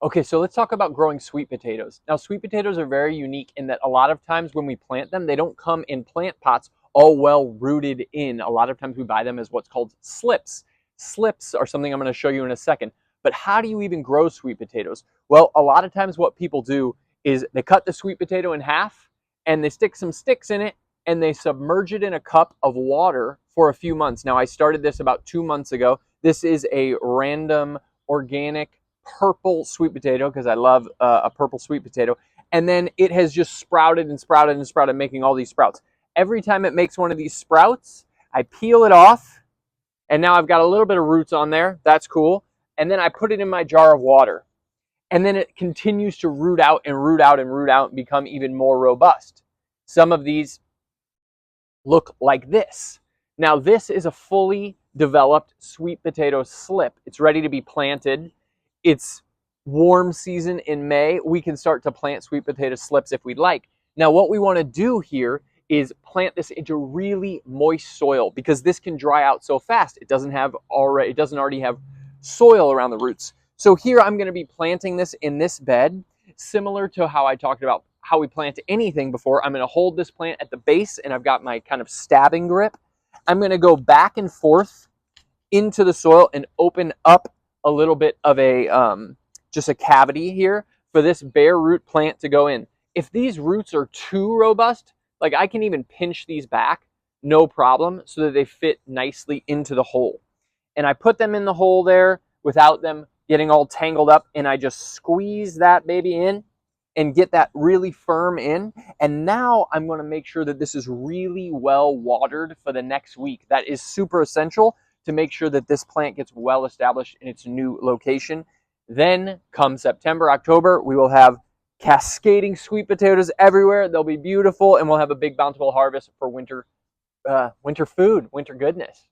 Okay, so let's talk about growing sweet potatoes. Now, sweet potatoes are very unique in that a lot of times when we plant them, they don't come in plant pots all well rooted in. A lot of times we buy them as what's called slips. Slips are something I'm going to show you in a second. But how do you even grow sweet potatoes? Well, a lot of times what people do is they cut the sweet potato in half and they stick some sticks in it and they submerge it in a cup of water for a few months. Now, I started this about 2 months ago. This is a random organic purple sweet potato because I love a purple sweet potato. And then it has just sprouted and sprouted and sprouted, making all these sprouts. Every time it makes one of these sprouts, I peel it off, and now I've got a little bit of roots on there. That's cool. And then I put it in my jar of water. And then it continues to root out and root out and root out and become even more robust. Some of these look like this. Now, this is a fully developed sweet potato slip. It's ready to be planted. It's warm season in May. We can start to plant sweet potato slips if we'd like. Now, what we want to do here is plant this into really moist soil because this can dry out so fast. It doesn't already have soil around the roots. So here I'm going to be planting this in this bed, similar to how I talked about how we plant anything before. I'm going to hold this plant at the base and I've got my kind of stabbing grip. I'm going to go back and forth into the soil and open up a little bit of just a cavity here for this bare root plant to go in. If these roots are too robust, like I can even pinch these back, no problem, so that they fit nicely into the hole. And I put them in the hole there without them getting all tangled up, and I just squeeze that baby in and get that really firm in. And now I'm going to make sure that this is really well watered for the next week. That is super essential to make sure that this plant gets well established in its new location. Then come September, October, we will have cascading sweet potatoes everywhere. They'll be beautiful, and we'll have a big bountiful harvest for winter food, winter goodness.